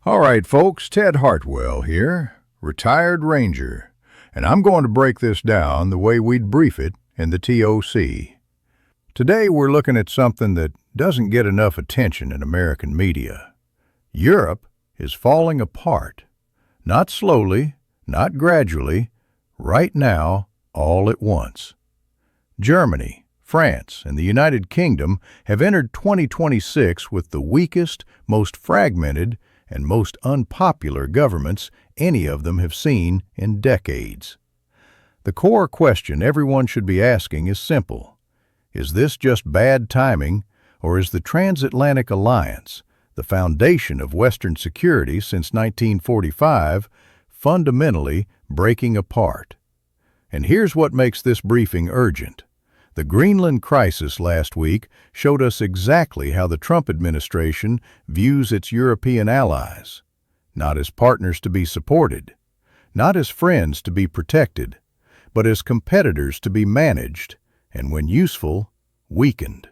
All right, folks, Ted Hartwell here, retired ranger, and I'm going to break this down the way we'd brief it in the TOC. Today we're looking at something that doesn't get enough attention in American media. Europe is falling apart. Not slowly, not gradually, right now, all at once. Germany, France, and the United Kingdom have entered 2026 with the weakest, most fragmented, and most unpopular governments any of them have seen in decades. The core question everyone should be asking is simple. Is this just bad timing, or is the transatlantic alliance, the foundation of Western security since 1945, fundamentally breaking apart? And here's what makes this briefing urgent. The Greenland crisis last week showed us exactly how the Trump administration views its European allies, not as partners to be supported, not as friends to be protected, but as competitors to be managed, and when useful, weakened.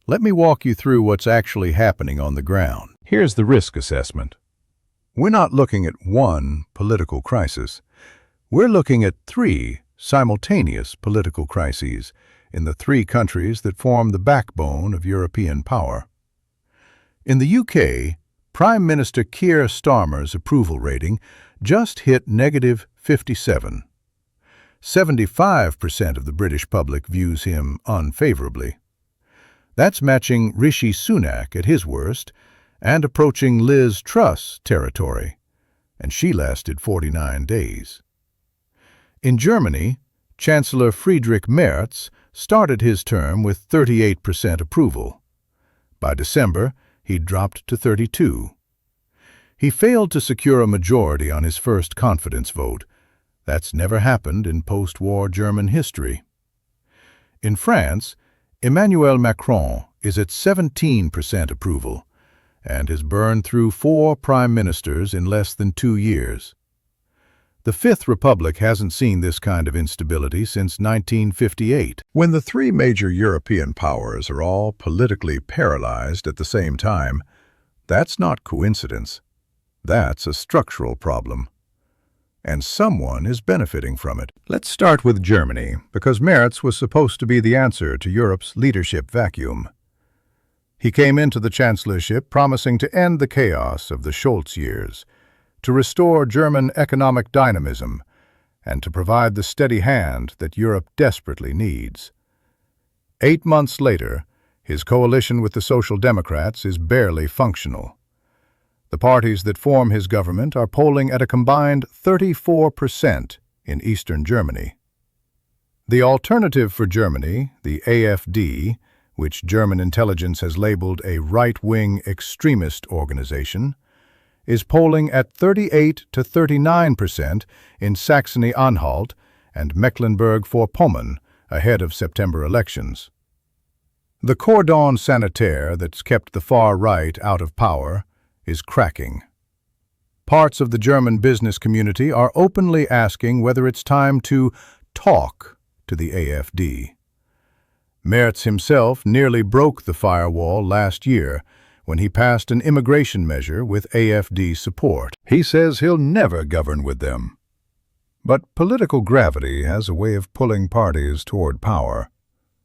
Let me walk you through what's actually happening on the ground. Here's the risk assessment. We're not looking at one political crisis. We're looking at three simultaneous political crises in the three countries that form the backbone of European power. In the UK, Prime Minister Keir Starmer's approval rating just hit -57. 75% of the British public views him unfavorably. That's matching Rishi Sunak at his worst and approaching Liz Truss territory, and she lasted 49 days. In Germany, Chancellor Friedrich Merz started his term with 38% approval. By December, he dropped to 32. He failed to secure a majority on his first confidence vote. That's never happened in post-war German history. In France, Emmanuel Macron is at 17% approval and has burned through 4 prime ministers in less than 2 years. The Fifth Republic hasn't seen this kind of instability since 1958. When the three major European powers are all politically paralyzed at the same time, that's not coincidence. That's a structural problem. And someone is benefiting from it. Let's start with Germany, because Merz was supposed to be the answer to Europe's leadership vacuum. He came into the chancellorship promising to end the chaos of the Scholz years, to restore German economic dynamism, and to provide the steady hand that Europe desperately needs. 8 months later, his coalition with the Social Democrats is barely functional. The parties that form his government are polling at a combined 34% in eastern Germany. The alternative for Germany, the AfD, which German intelligence has labeled a right-wing extremist organization, is polling at 38 to 39% in Saxony-Anhalt and Mecklenburg-Vorpommern ahead of September elections. The cordon sanitaire that's kept the far right out of power is cracking. Parts of the German business community are openly asking whether it's time to talk to the AfD. Merz himself nearly broke the firewall last year when he passed an immigration measure with AfD support. He says he'll never govern with them. But political gravity has a way of pulling parties toward power,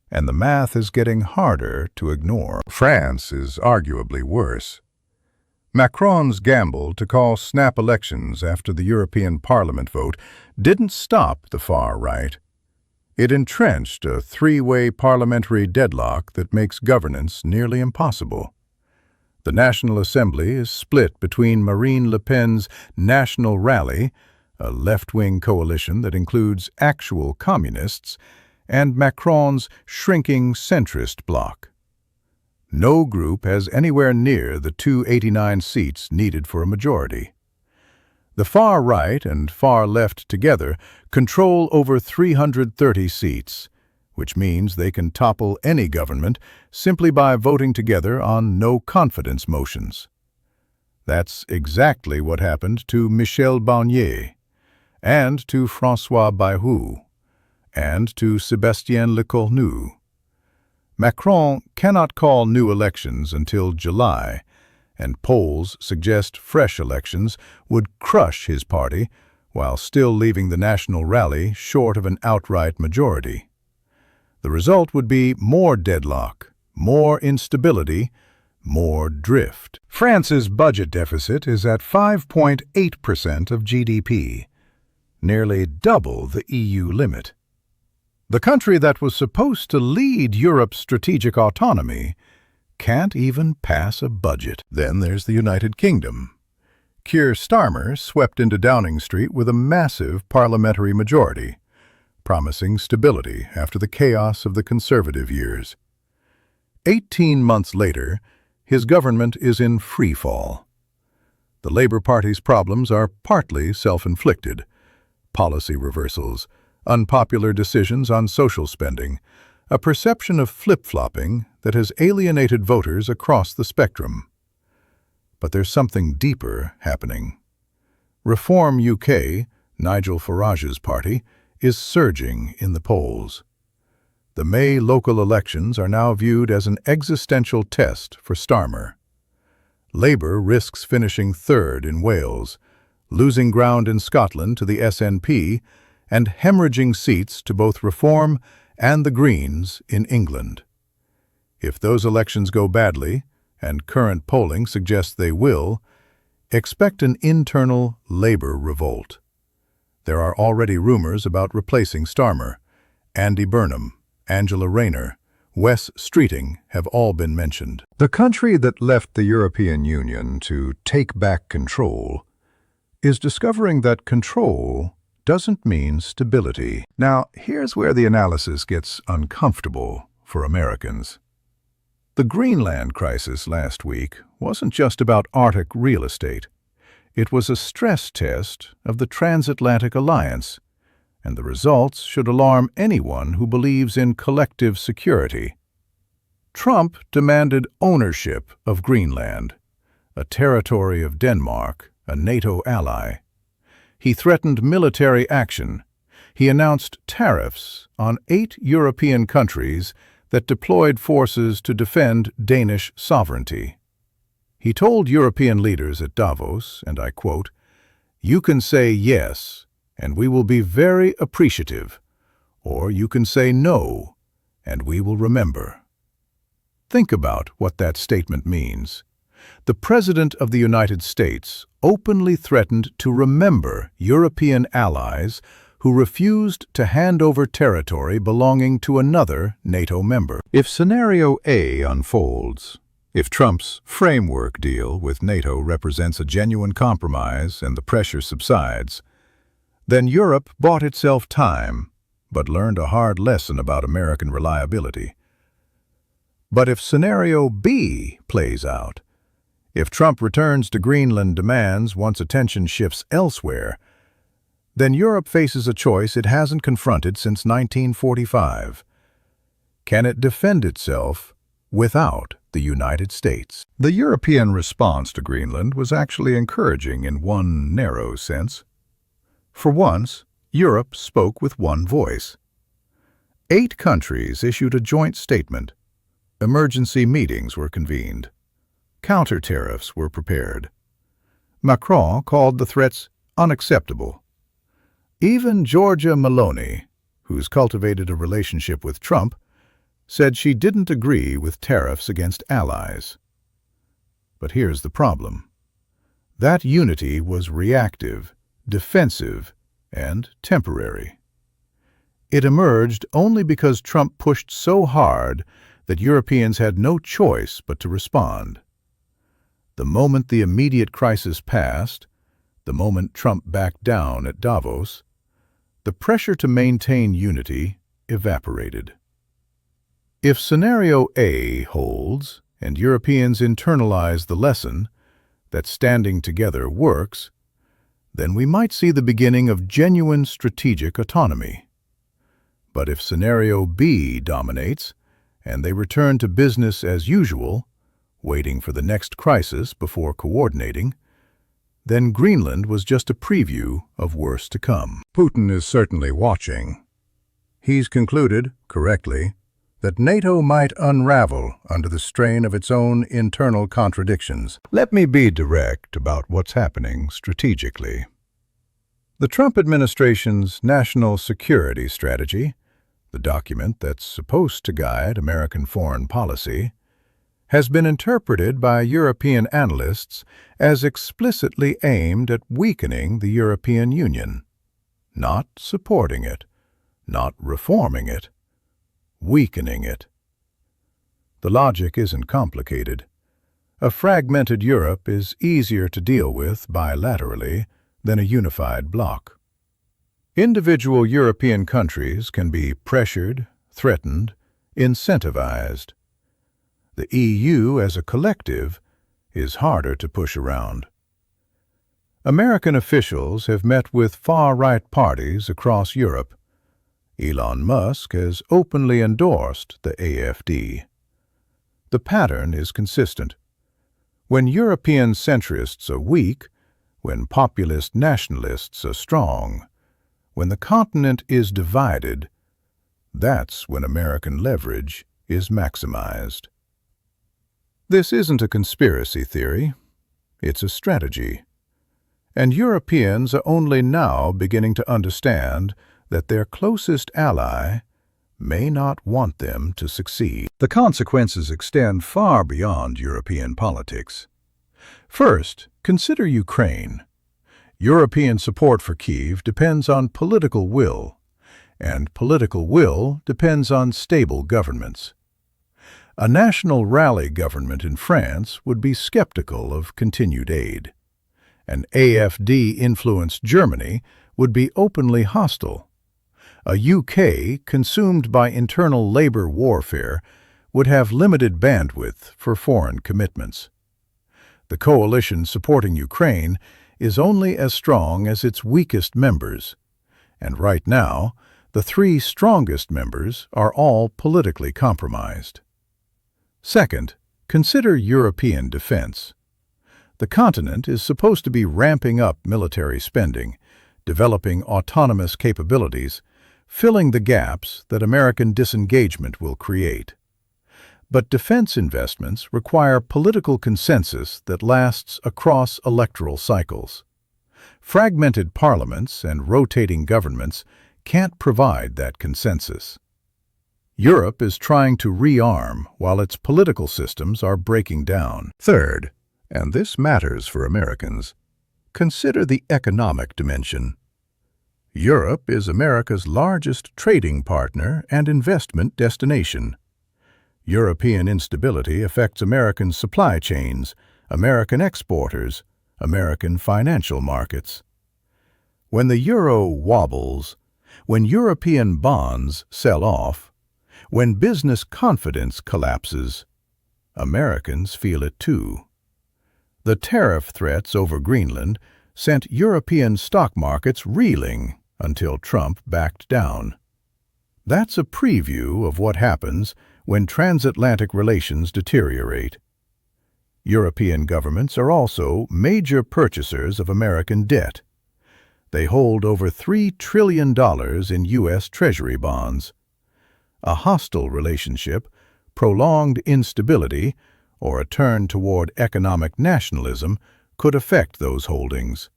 and the math is getting harder to ignore. France is arguably worse. Macron's gamble to call snap elections after the European Parliament vote didn't stop the far right. It entrenched a three-way parliamentary deadlock that makes governance nearly impossible. The National Assembly is split between Marine Le Pen's National Rally, a left-wing coalition that includes actual communists, and Macron's shrinking centrist bloc. No group has anywhere near the 289 seats needed for a majority. The far right and far left together control over 330 seats, which means they can topple any government simply by voting together on no-confidence motions. That's exactly what happened to Michel Barnier, and to François Bayrou, and to Sébastien Lecornu. Macron cannot call new elections until July, and polls suggest fresh elections would crush his party while still leaving the national rally short of an outright majority. The result would be more deadlock, more instability, more drift. France's budget deficit is at 5.8% of GDP, nearly double the EU limit. The country that was supposed to lead Europe's strategic autonomy can't even pass a budget. Then there's the United Kingdom. Keir Starmer swept into Downing Street with a massive parliamentary majority, promising stability after the chaos of the Conservative years. 18 months later, his government is in free fall. The Labour Party's problems are partly self-inflicted: policy reversals, unpopular decisions on social spending, a perception of flip-flopping that has alienated voters across the spectrum. But there's something deeper happening. Reform UK, Nigel Farage's party, is surging in the polls. The May local elections are now viewed as an existential test for Starmer. Labour risks finishing third in Wales, losing ground in Scotland to the SNP, and hemorrhaging seats to both Reform and the Greens in England. If those elections go badly, and current polling suggests they will, expect an internal Labour revolt. There are already rumors about replacing Starmer. Andy Burnham, Angela Rayner, Wes Streeting have all been mentioned. The country that left the European Union to take back control is discovering that control doesn't mean stability. Now, here's where the analysis gets uncomfortable for Americans. The Greenland crisis last week wasn't just about Arctic real estate. It was a stress test of the transatlantic alliance, and the results should alarm anyone who believes in collective security. Trump demanded ownership of Greenland, a territory of Denmark, a NATO ally. He threatened military action. He announced tariffs on 8 European countries that deployed forces to defend Danish sovereignty. He told European leaders at Davos, and I quote, "You can say yes, and we will be very appreciative, or you can say no, and we will remember." Think about what that statement means. The President of the United States openly threatened to remember European allies who refused to hand over territory belonging to another NATO member. If Scenario A unfolds, if Trump's framework deal with NATO represents a genuine compromise and the pressure subsides, then Europe bought itself time, but learned a hard lesson about American reliability. But if Scenario B plays out, if Trump returns to Greenland demands once attention shifts elsewhere, then Europe faces a choice it hasn't confronted since 1945. Can it defend itself without the United States? The European response to Greenland was actually encouraging in one narrow sense. For once, Europe spoke with one voice. 8 countries issued a joint statement. Emergency meetings were convened. Counter-tariffs were prepared. Macron called the threats unacceptable. Even Giorgia Meloni, who's cultivated a relationship with Trump, said she didn't agree with tariffs against allies. But here's the problem. That unity was reactive, defensive, and temporary. It emerged only because Trump pushed so hard that Europeans had no choice but to respond. The moment the immediate crisis passed, the moment Trump backed down at Davos, the pressure to maintain unity evaporated. If Scenario A holds, and Europeans internalize the lesson that standing together works, then we might see the beginning of genuine strategic autonomy. But if Scenario B dominates, and they return to business as usual, waiting for the next crisis before coordinating, then Greenland was just a preview of worse to come. Putin is certainly watching. He's concluded, correctly, that NATO might unravel under the strain of its own internal contradictions. Let me be direct about what's happening strategically. The Trump administration's national security strategy, the document that's supposed to guide American foreign policy, has been interpreted by European analysts as explicitly aimed at weakening the European Union, not supporting it, not reforming it, weakening it. The logic isn't complicated. A fragmented Europe is easier to deal with bilaterally than a unified bloc. Individual European countries can be pressured, threatened, incentivized. The EU as a collective is harder to push around. American officials have met with far-right parties across Europe. Elon Musk has openly endorsed the AfD. The pattern is consistent. When European centrists are weak, when populist nationalists are strong, when the continent is divided, that's when American leverage is maximized. This isn't a conspiracy theory, it's a strategy. And Europeans are only now beginning to understand that their closest ally may not want them to succeed. The consequences extend far beyond European politics. First, consider Ukraine. European support for Kyiv depends on political will, and political will depends on stable governments. A national rally government in France would be skeptical of continued aid. An AfD-influenced Germany would be openly hostile. A UK consumed by internal labor warfare would have limited bandwidth for foreign commitments. The coalition supporting Ukraine is only as strong as its weakest members, and right now, the three strongest members are all politically compromised. Second, consider European defense. The continent is supposed to be ramping up military spending, developing autonomous capabilities, filling the gaps that American disengagement will create. But defense investments require political consensus that lasts across electoral cycles. Fragmented parliaments and rotating governments can't provide that consensus. Europe is trying to rearm while its political systems are breaking down. Third, and this matters for Americans, consider the economic dimension. Europe is America's largest trading partner and investment destination. European instability affects American supply chains, American exporters, American financial markets. When the euro wobbles, when European bonds sell off, when business confidence collapses, Americans feel it too. The tariff threats over Greenland sent European stock markets reeling until Trump backed down. That's a preview of what happens when transatlantic relations deteriorate. European governments are also major purchasers of American debt. They hold over $3 trillion in U.S. Treasury bonds. A hostile relationship, prolonged instability, or a turn toward economic nationalism could affect those holdings.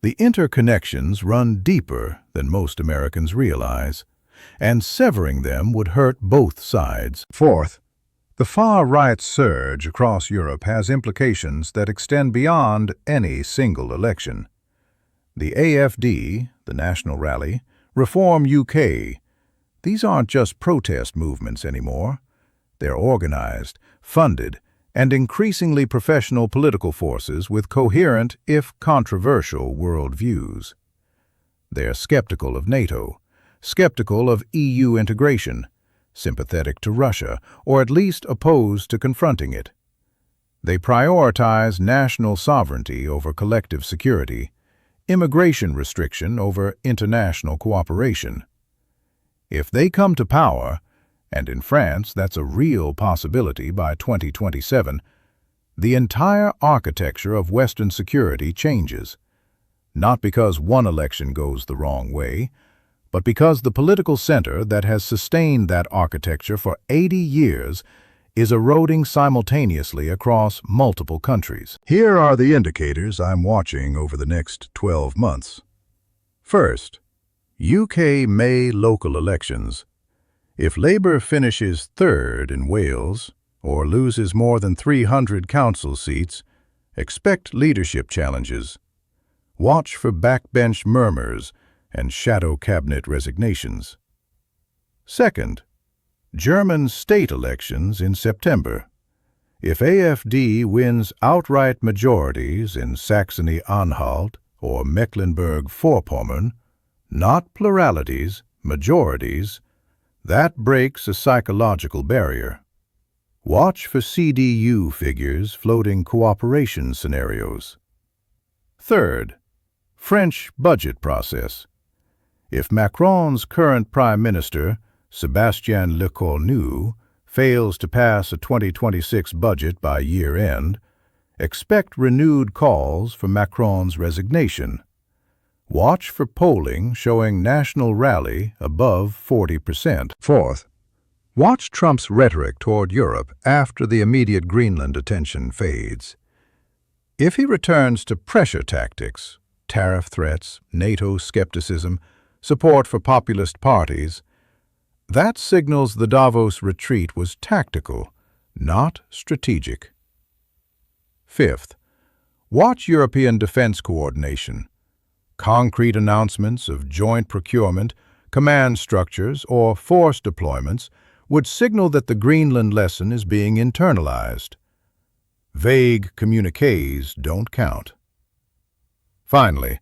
The interconnections run deeper than most Americans realize, and severing them would hurt both sides. Fourth, the far-right surge across Europe has implications that extend beyond any single election. The AfD, the National Rally, Reform UK, these aren't just protest movements anymore. They're organized, funded, and increasingly professional political forces with coherent, if controversial, worldviews. They're skeptical of NATO, skeptical of EU integration, sympathetic to Russia, or at least opposed to confronting it. They prioritize national sovereignty over collective security, immigration restriction over international cooperation. If they come to power, and in France that's a real possibility by 2027, the entire architecture of Western security changes, not because one election goes the wrong way, but because the political center that has sustained that architecture for 80 years is eroding simultaneously across multiple countries. Here are the indicators I'm watching over the next 12 months. First, UK May local elections. If Labour finishes third in Wales or loses more than 300 council seats, expect leadership challenges. Watch for backbench murmurs and shadow cabinet resignations. Second, German state elections in September. If AfD wins outright majorities in Saxony-Anhalt or Mecklenburg-Vorpommern, not pluralities, majorities, that breaks a psychological barrier. Watch for CDU figures floating cooperation scenarios. Third, French budget process. If Macron's current Prime Minister, Sébastien Lecornu, fails to pass a 2026 budget by year-end, expect renewed calls for Macron's resignation. Watch for polling showing national rally above 40%. Fourth, watch Trump's rhetoric toward Europe after the immediate Greenland attention fades. If he returns to pressure tactics, tariff threats, NATO skepticism, support for populist parties, that signals the Davos retreat was tactical, not strategic. Fifth, watch European defense coordination. Concrete announcements of joint procurement, command structures, or force deployments would signal that the Greenland lesson is being internalized. Vague communiques don't count. Finally,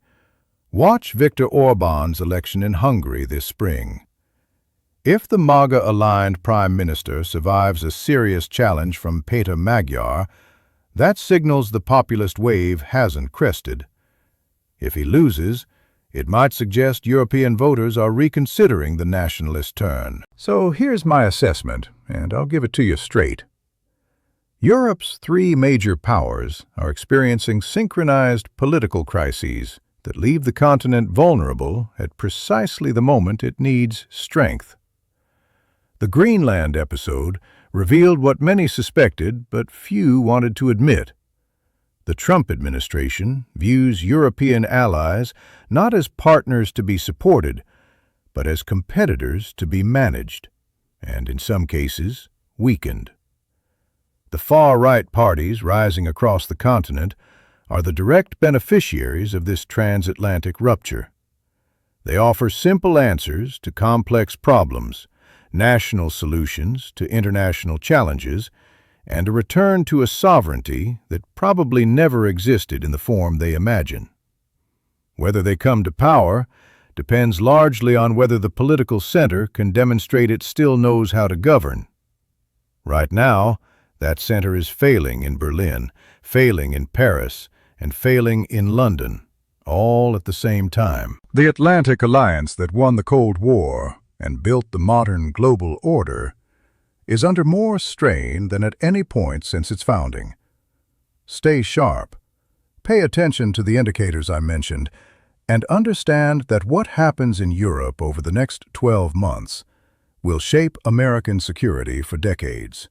watch Viktor Orban's election in Hungary this spring. If the MAGA-aligned Prime Minister survives a serious challenge from Péter Magyar, that signals the populist wave hasn't crested. If he loses, it might suggest European voters are reconsidering the nationalist turn. So here's my assessment, and I'll give it to you straight. Europe's three major powers are experiencing synchronized political crises that leave the continent vulnerable at precisely the moment it needs strength. The Greenland episode revealed what many suspected but few wanted to admit. The Trump administration views European allies not as partners to be supported, but as competitors to be managed, and in some cases, weakened. The far-right parties rising across the continent are the direct beneficiaries of this transatlantic rupture. They offer simple answers to complex problems, national solutions to international challenges, and a return to a sovereignty that probably never existed in the form they imagine. Whether they come to power depends largely on whether the political center can demonstrate it still knows how to govern. Right now, that center is failing in Berlin, failing in Paris, and failing in London, all at the same time. The Atlantic Alliance that won the Cold War and built the modern global order is under more strain than at any point since its founding. Stay sharp, pay attention to the indicators I mentioned, and understand that what happens in Europe over the next 12 months will shape American security for decades.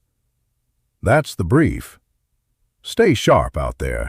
That's the brief. Stay sharp out there.